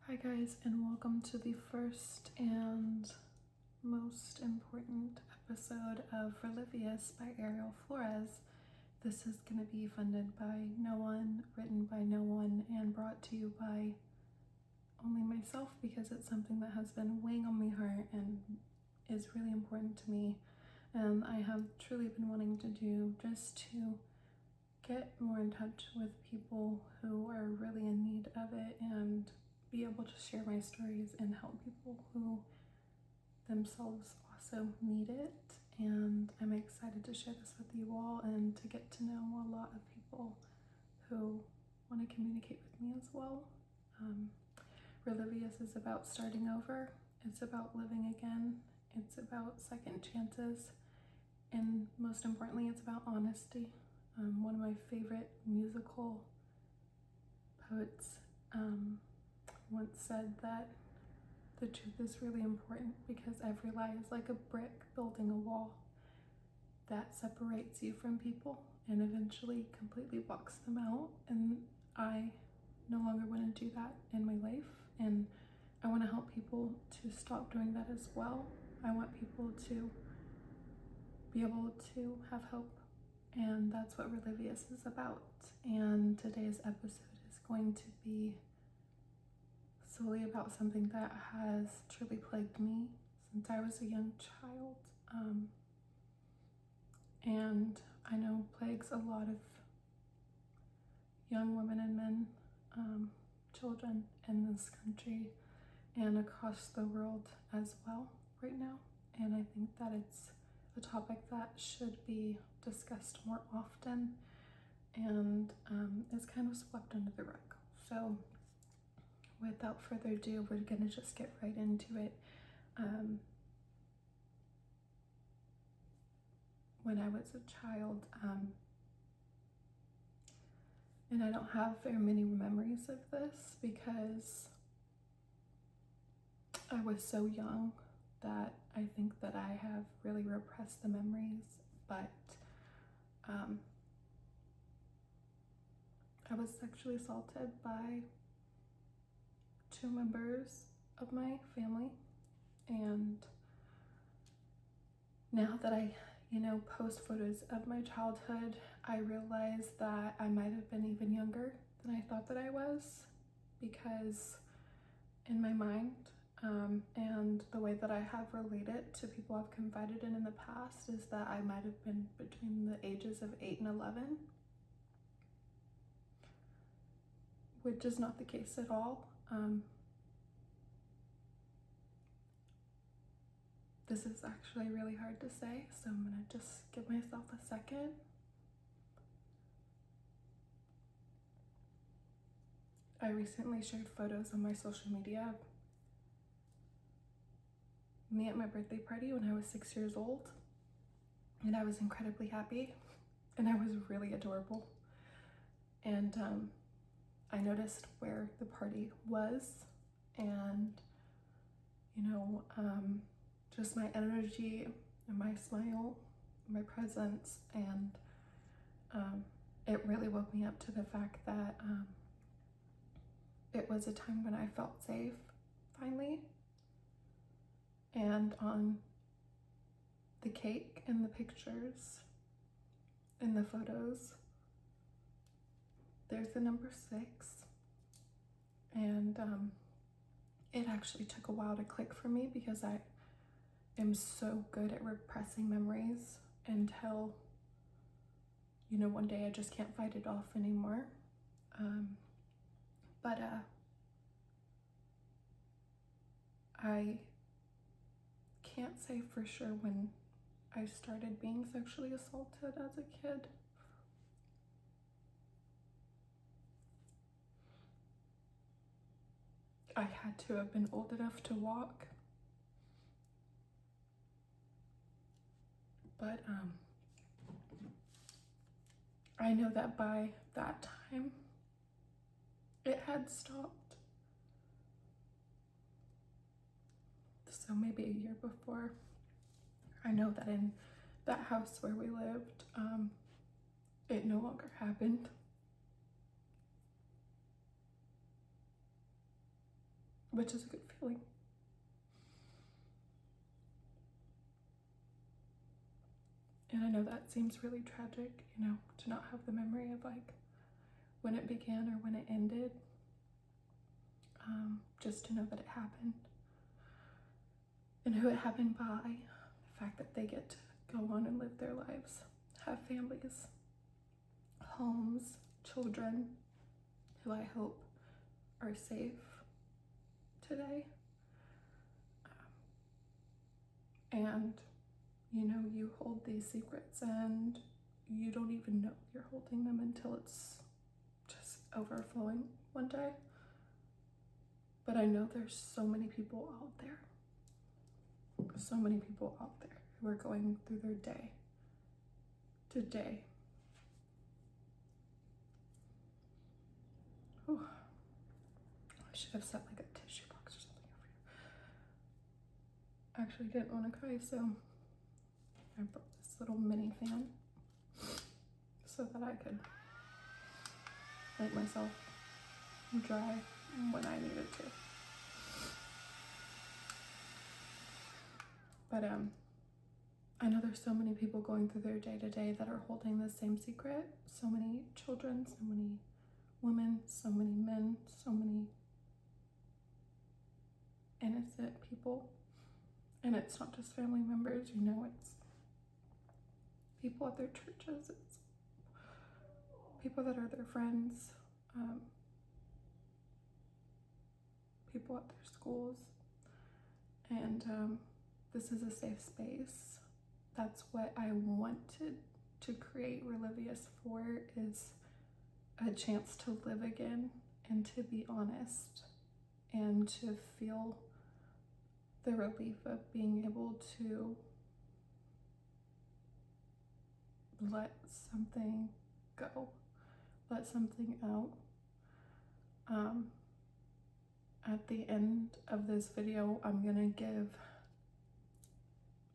Hi guys, and welcome to the first and most important episode of Relivious by Ariel Flores. This is going to be funded by no one, written by no one, and brought to you by only myself because it's something that has been weighing on my heart and is really important to me. And I have truly been wanting to do just to get more in touch with people who are really in need of it and be able to share my stories and help people who themselves also need it. And I'm excited to share this with you all and to get to know a lot of people who want to communicate with me as well. Relivious is about starting over. It's about living again. It's about second chances. And most importantly, it's about honesty. One of my favorite musical poets once said that the truth is really important because every lie is like a brick building a wall that separates you from people and eventually completely blocks them out. And I no longer want to do that in my life, and I want to help people to stop doing that as well. I want people to be able to have hope, and that's what Relivious is about. And today's episode is going to be solely about something that has truly plagued me since I was a young child, and I know plagues a lot of young women and men, children in this country and across the world as well right now. And I think that it's a topic that should be discussed more often and is kind of swept under the rug. So without further ado, we're gonna just get right into it. When I was a child, and I don't have very many memories of this because I was so young that I think that I have really repressed the memories, but I was sexually assaulted by two members of my family. And now that I post photos of my childhood, I realize that I might have been even younger than I thought that I was, because in my mind and the way that I have related to people I've confided in the past is that I might have been between the ages of 8 and 11, which is not the case at all. This is actually really hard to say, so I'm gonna just give myself a second. I recently shared photos on my social media of me at my birthday party when I was 6 years old, and I was incredibly happy, and I was really adorable. And I noticed where the party was, and just my energy and my smile, my presence, and it really woke me up to the fact that it was a time when I felt safe, finally. And on the cake and the pictures and the photos, there's the number 6. And it actually took a while to click for me because I am so good at repressing memories until, one day I just can't fight it off anymore. But I can't say for sure when I started being sexually assaulted as a kid. I had to have been old enough to walk, but I know that by that time it had stopped. So maybe a year before. I know that in that house where we lived, it no longer happened. which is a good feeling. And I know that seems really tragic, you know, to not have the memory of like when it began or when it ended. Just to know that it happened and who it happened by, the fact that they get to go on and live their lives, have families, homes, children, who I hope are safe today. And, you know, you hold these secrets and you don't even know you're holding them until it's just overflowing one day. But I know there's so many people out there, who are going through their day to day. Whew. I should have set like a tissue box or something over here. I actually didn't want to cry, so I brought this little mini fan so that I could make myself dry when I needed to. But I know there's so many people going through their day-to-day that are holding the same secret. So many children, so many women, so many men, so many innocent people. And it's not just family members, you know, it's people at their churches, it's people that are their friends, people at their schools. And this is a safe space. That's what I wanted to create Relivious for, is a chance to live again and to be honest and to feel the relief of being able to let something go, let something out. At the end of this video, I'm gonna give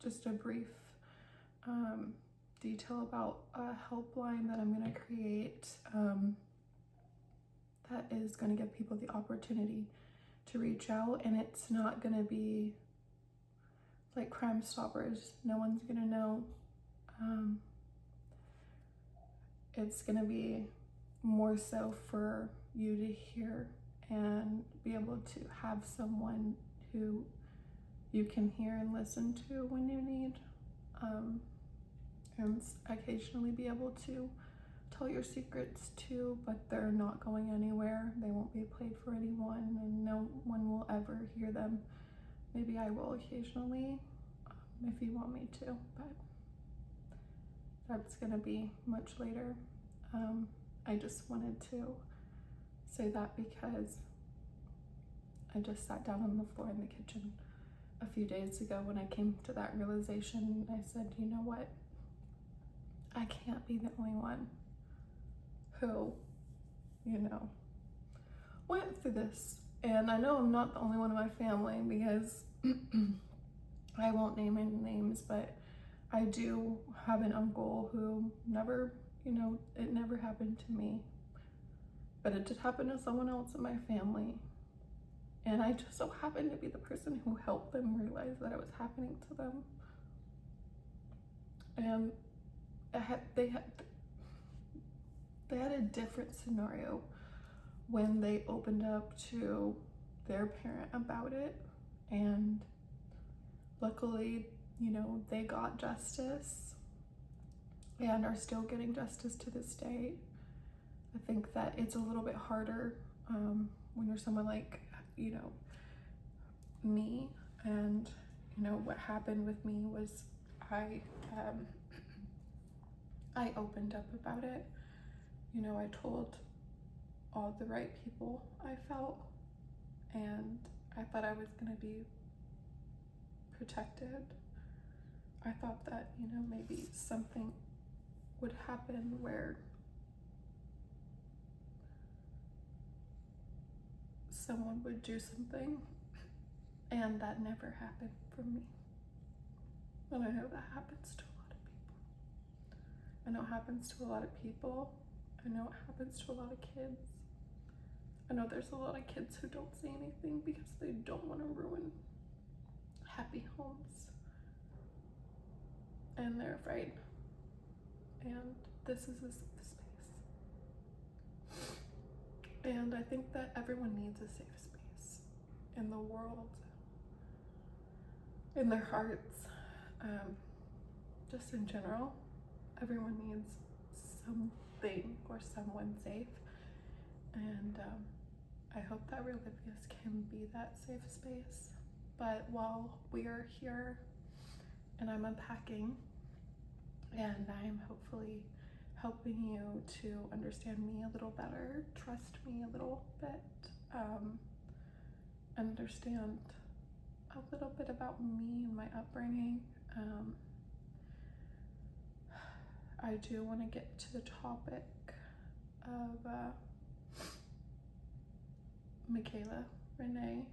just a brief detail about a helpline that I'm gonna create that is gonna give people the opportunity to reach out, and it's not gonna be like Crime Stoppers. No one's gonna know. It's gonna be more so for you to hear and be able to have someone who you can hear and listen to when you need, and occasionally be able to tell your secrets too, but they're not going anywhere. They won't be played for anyone, and no one will ever hear them. Maybe I will occasionally, if you want me to, but that's gonna be much later. I just wanted to say that because I just sat down on the floor in the kitchen a few days ago when I came to that realization. I said, you know what? I can't be the only one who, you know, went through this. And I know I'm not the only one in my family, because I won't name any names, but I do have an uncle who never, you know, it never happened to me, but it did happen to someone else in my family. And I just so happened to be the person who helped them realize that it was happening to them. And they had a different scenario when they opened up to their parent about it. And luckily, you know, they got justice and are still getting justice to this day. I think that it's a little bit harder when you're someone like, you know, me. And, you know, what happened with me was I opened up about it. You know, I told all the right people I felt, and I thought I was gonna be protected. I thought that, you know, maybe something would happen where someone would do something, and that never happened for me. And I know that happens to a lot of people. I know it happens to a lot of people. I know it happens to a lot of kids. I know there's a lot of kids who don't say anything because they don't want to ruin happy homes, and they're afraid. And this is a safe space. And I think that everyone needs a safe space in the world, in their hearts, just in general. Everyone needs something or someone safe. And I hope that Relivious can be that safe space. But while we are here and I'm unpacking, and I'm hopefully helping you to understand me a little better, trust me a little bit, understand a little bit about me and my upbringing. I do want to get to the topic of Michaela Renee,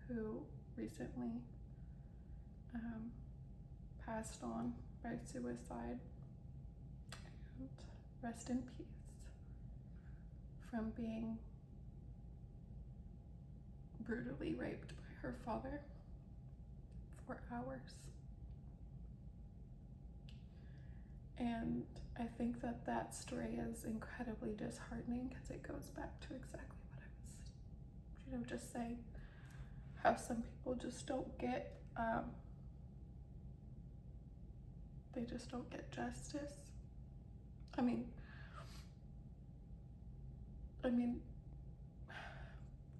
who recently passed on by suicide. And rest in peace from being brutally raped by her father for hours. And I think that that story is incredibly disheartening because it goes back to exactly what I was, just saying. How some people just don't get, they just don't get justice. I mean,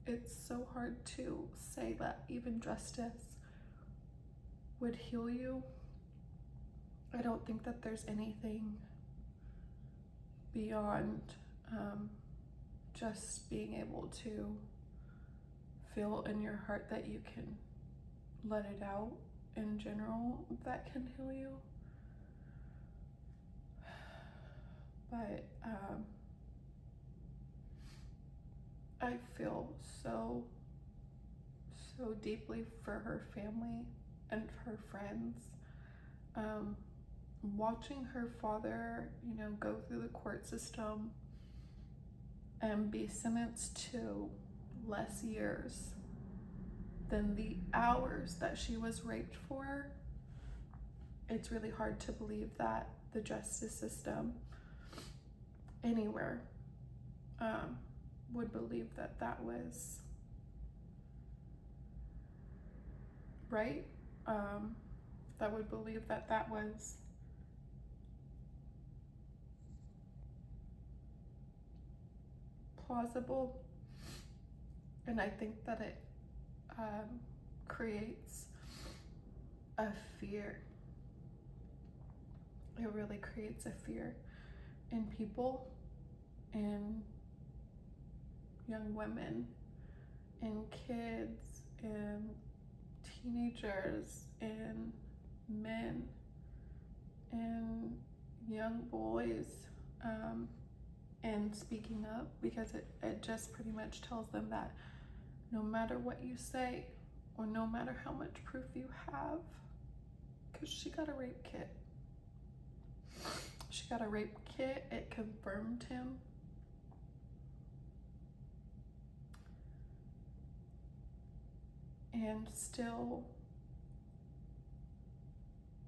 it's so hard to say that even justice would heal you. I don't think that there's anything beyond just being able to feel in your heart that you can let it out in general that can heal you. But I feel so deeply for her family and her friends. Watching her father, go through the court system and be sentenced to less years than the hours that she was raped for, it's really hard to believe that the justice system anywhere would believe that that was right, that would believe that that was plausible. And I think that it creates a fear. It really creates a fear in people, in young women, in kids, in teenagers, in men, in young boys, and speaking up, because it just pretty much tells them that no matter what you say or no matter how much proof you have, because she got a rape kit. She got a rape kit, it confirmed him. And still,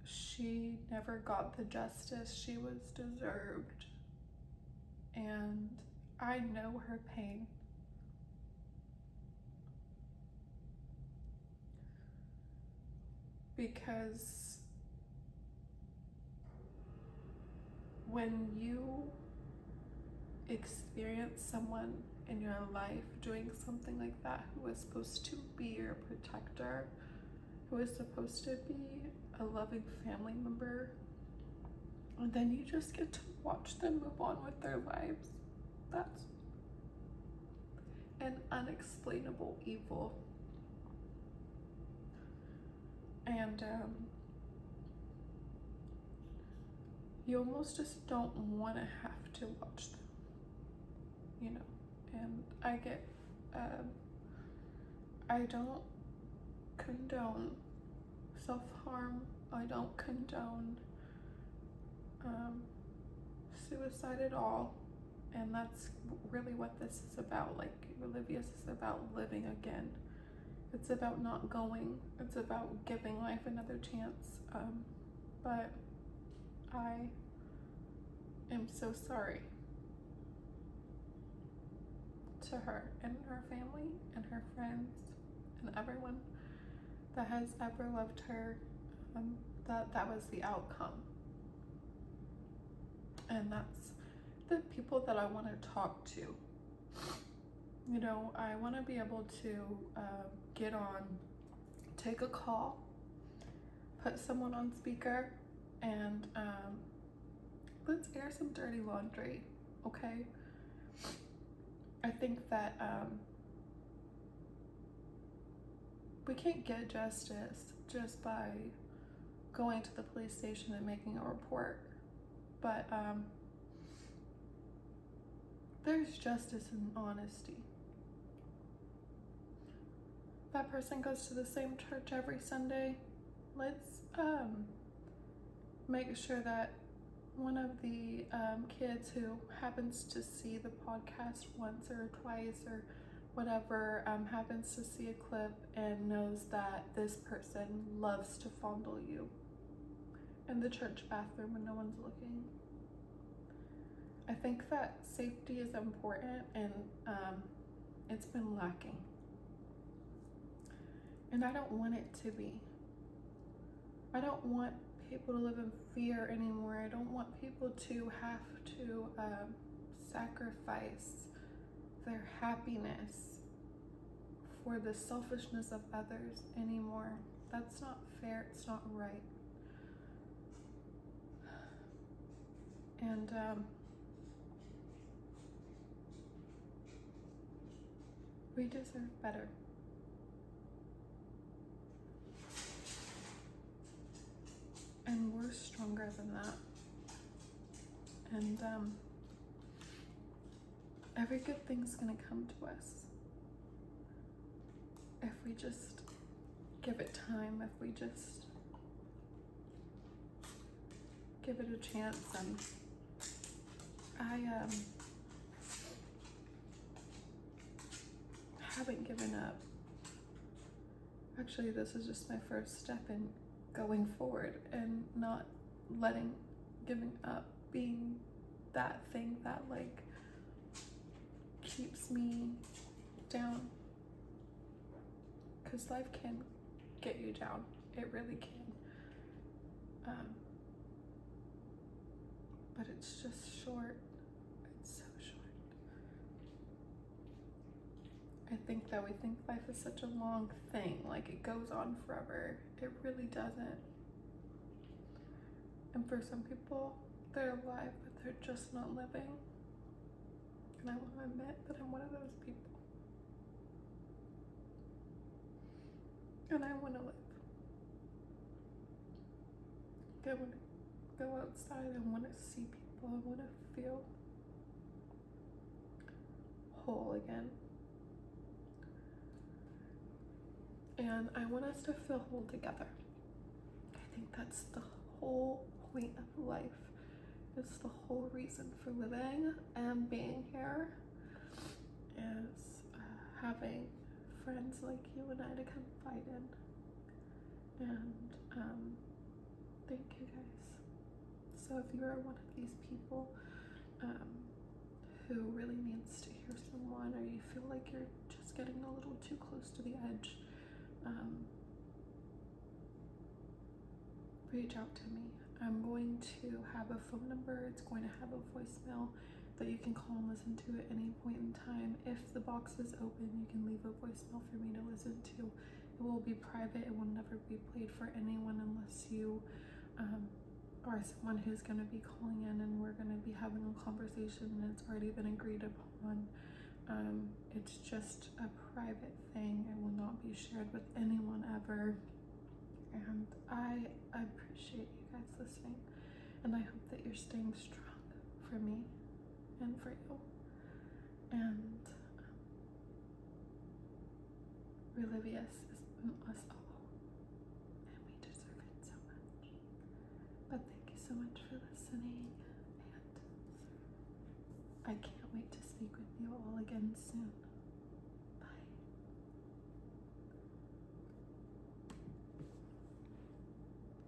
she never got the justice she was deserved. And I know her pain. Because when you experience someone in your life doing something like that, who is supposed to be your protector, who is supposed to be a loving family member, and then you just get to watch them move on with their lives, that's an unexplainable evil. And you almost just don't want to have to watch them, and I get, I don't condone self-harm, I don't condone suicide at all, And that's really what this is about. Like, Relivious is about living again. It's about not going. It's about giving life another chance. But I am so sorry to her and her family and her friends and everyone that has ever loved her, that was the outcome. And that's the people that I want to talk to. You know, I want to be able to get on, take a call, put someone on speaker, and let's air some dirty laundry, okay? I think that we can't get justice just by going to the police station and making a report. But there's justice in honesty. That person goes to the same church every Sunday. Let's make sure that one of the kids who happens to see the podcast once or twice or whatever happens to see a clip and knows that this person loves to fondle you in the church bathroom when no one's looking. I think that safety is important, and it's been lacking. And I don't want it to be. I don't want people to live in fear anymore. I don't want people to have to sacrifice their happiness for the selfishness of others anymore. That's not fair. It's not right. And we deserve better. And we're stronger than that. And every good thing's gonna come to us if we just give it time, if we just give it a chance. And I haven't given up. Actually, this is just my first step in going forward and not giving up being that thing that like keeps me down, because life can get you down. It really can. But it's just short. It's so short. I think that we think life is such a long thing, like it goes on forever. It really doesn't. And for some people, they're alive, but they're just not living. And I want to admit that I'm one of those people. And I want to live. I want to go outside. I want to see people. I want to feel whole again. And I want us to feel whole together. I think that's the whole point of life. It's the whole reason for living and being here, is having friends like you and I to confide in. And thank you guys. So if you are one of these people who really needs to hear someone, or you feel like you're just getting a little too close to the edge, reach out to me. I'm going to have a phone number. It's going to have a voicemail that you can call and listen to at any point in time. If the box is open, you can leave a voicemail for me to listen to. It will be private. It will never be played for anyone unless you are someone who's going to be calling in and we're going to be having a conversation and it's already been agreed upon. It's just a private thing. It will not be shared with anyone ever. And I appreciate you guys listening, and I hope that you're staying strong for me and for you. And Relivious is in us all, and we deserve it so much. But thank you so much for listening, and I can't you all again soon.